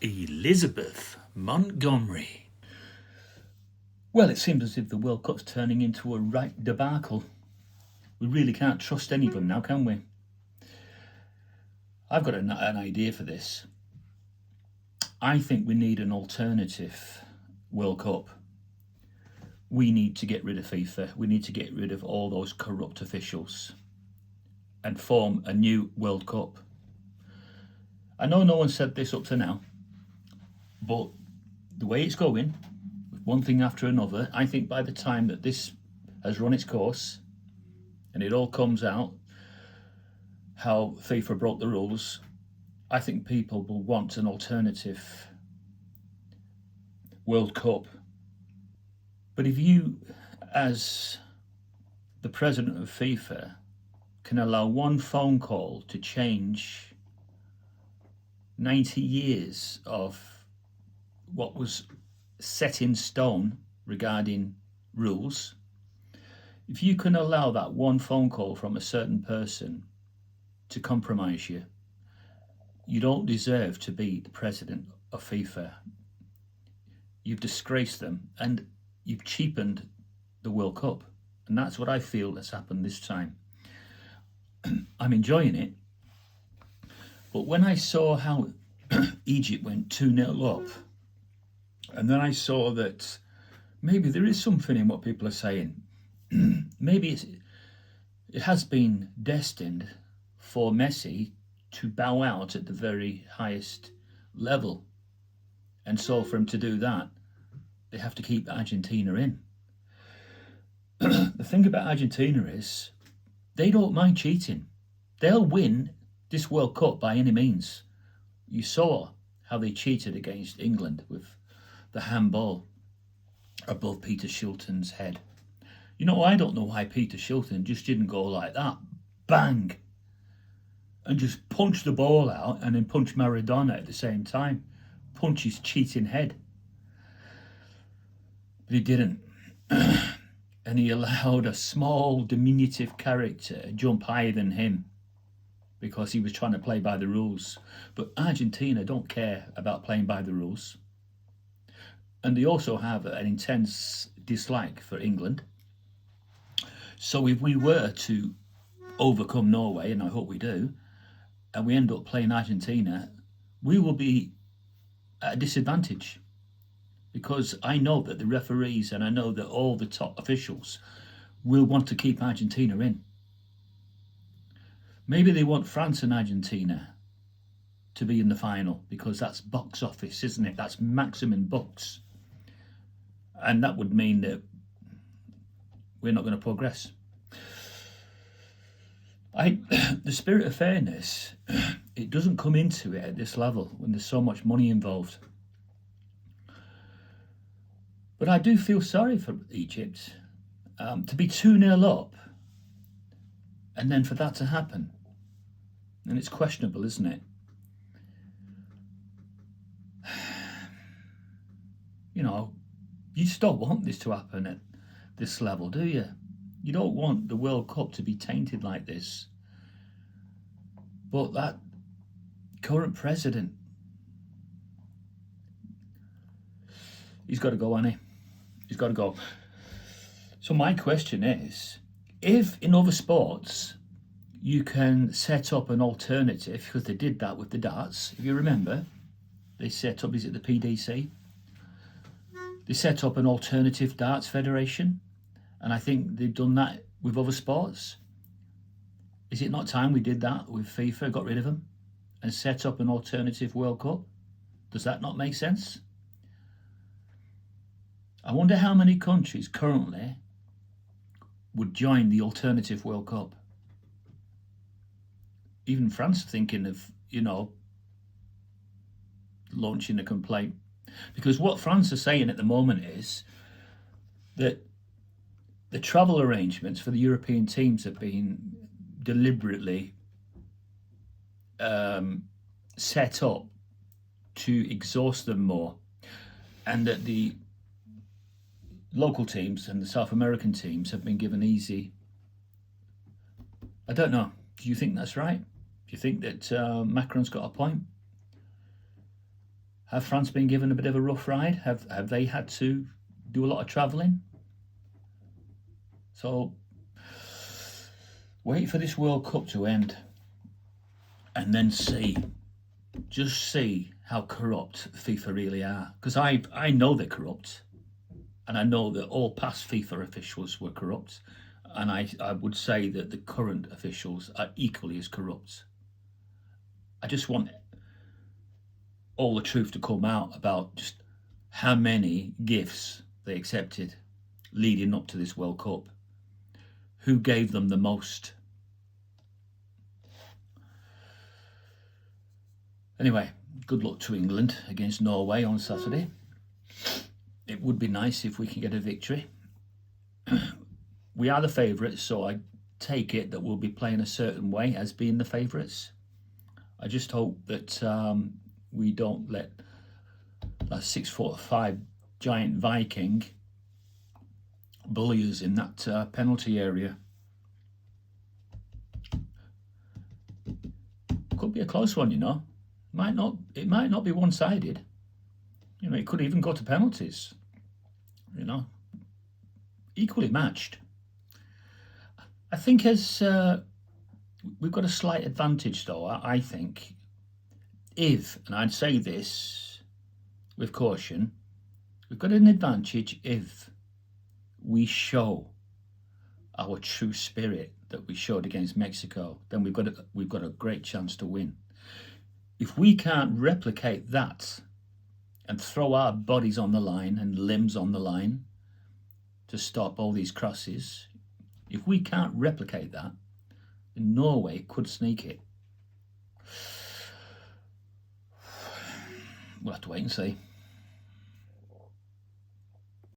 Elizabeth Montgomery. Well, it seems as if the World Cup's turning into a right debacle. We really can't trust any of them now, can we? I've got an idea for this. I think we need an alternative World Cup. We need to get rid of FIFA. We need to get rid of all those corrupt officials and form a new World Cup. I know no one said this up to now, but the way it's going, one thing after another, I think by the time that this has run its course and it all comes out how FIFA broke the rules, I think people will want an alternative World Cup. But if you, as the president of FIFA, can allow one phone call to change 90 years of what was set in stone regarding rules, if you can allow that one phone call from a certain person to compromise you, you don't deserve to be the president of FIFA. You've disgraced them and you've cheapened the World Cup. And that's what I feel has happened this time. I'm enjoying it. But when I saw how Egypt went 2-0 up, and then I saw that maybe there is something in what people are saying. Maybe it has been destined for Messi to bow out at the very highest level. And so for him to do that, they have to keep Argentina in. The thing about Argentina is they don't mind cheating. They'll win this World Cup by any means. You saw how they cheated against England with the handball above Peter Shilton's head. You know, I don't know why Peter Shilton just didn't go like that, bang, and just punch the ball out and then punch Maradona at the same time. Punch his cheating head. But he didn't. And he allowed a small, diminutive character to jump higher than him because he was trying to play by the rules. But Argentina don't care about playing by the rules. And they also have an intense dislike for England. So if we were to overcome Norway, and I hope we do, and we end up playing Argentina, we will be at a disadvantage. Because I know that the referees and I know that all the top officials will want to keep Argentina in. Maybe they want France and Argentina to be in the final because that's box office, isn't it? That's maximum bucks. And that would mean that we're not going to progress. The spirit of fairness, it doesn't come into it at this level when there's so much money involved. But I do feel sorry for Egypt to be 2-0 up and then for that to happen. And it's questionable, isn't it? You know, you just don't want this to happen at this level, do you? You don't want the World Cup to be tainted like this. But that current president, he's got to go, hasn't he? He's got to go. So my question is, if in other sports you can set up an alternative, because they did that with the darts, if you remember, they set up, is it the PDC? They set up an alternative darts federation, and I think they've done that with other sports. Is it not time we did that with FIFA, got rid of them, and set up an alternative World Cup? Does that not make sense? I wonder how many countries currently would join the alternative World Cup. Even France thinking of, launching a complaint. Because what France are saying at the moment is that the travel arrangements for the European teams have been deliberately set up to exhaust them more, and that the local teams and the South American teams have been given easy. I don't know. Do you think that's right? Do you think that Macron's got a point? Have France been given a bit of a rough ride? Have they had to do a lot of travelling? So wait for this World Cup to end and then see, just see how corrupt FIFA really are. Because I know they're corrupt, and I know that all past FIFA officials were corrupt, and I would say that the current officials are equally as corrupt. I just want all the truth to come out about just how many gifts they accepted leading up to this World Cup. Who gave them the most? Anyway, good luck to England against Norway on Saturday. It would be nice if we can get a victory. We are the favourites, so I take it that we'll be playing a certain way as being the favourites. I just hope that we don't let that 6'5" giant Viking bully us in that penalty area. Could be a close one, you know. It might not be one-sided. You know, it could even go to penalties. You know, equally matched. I think as we've got a slight advantage, though. I think if, and I'd say this with caution, we've got an advantage if we show our true spirit that we showed against Mexico. Then we've got a great chance to win. If we can't replicate that and throw our bodies on the line and limbs on the line to stop all these crosses, if we can't replicate that, then Norway could sneak it. We'll have to wait and see.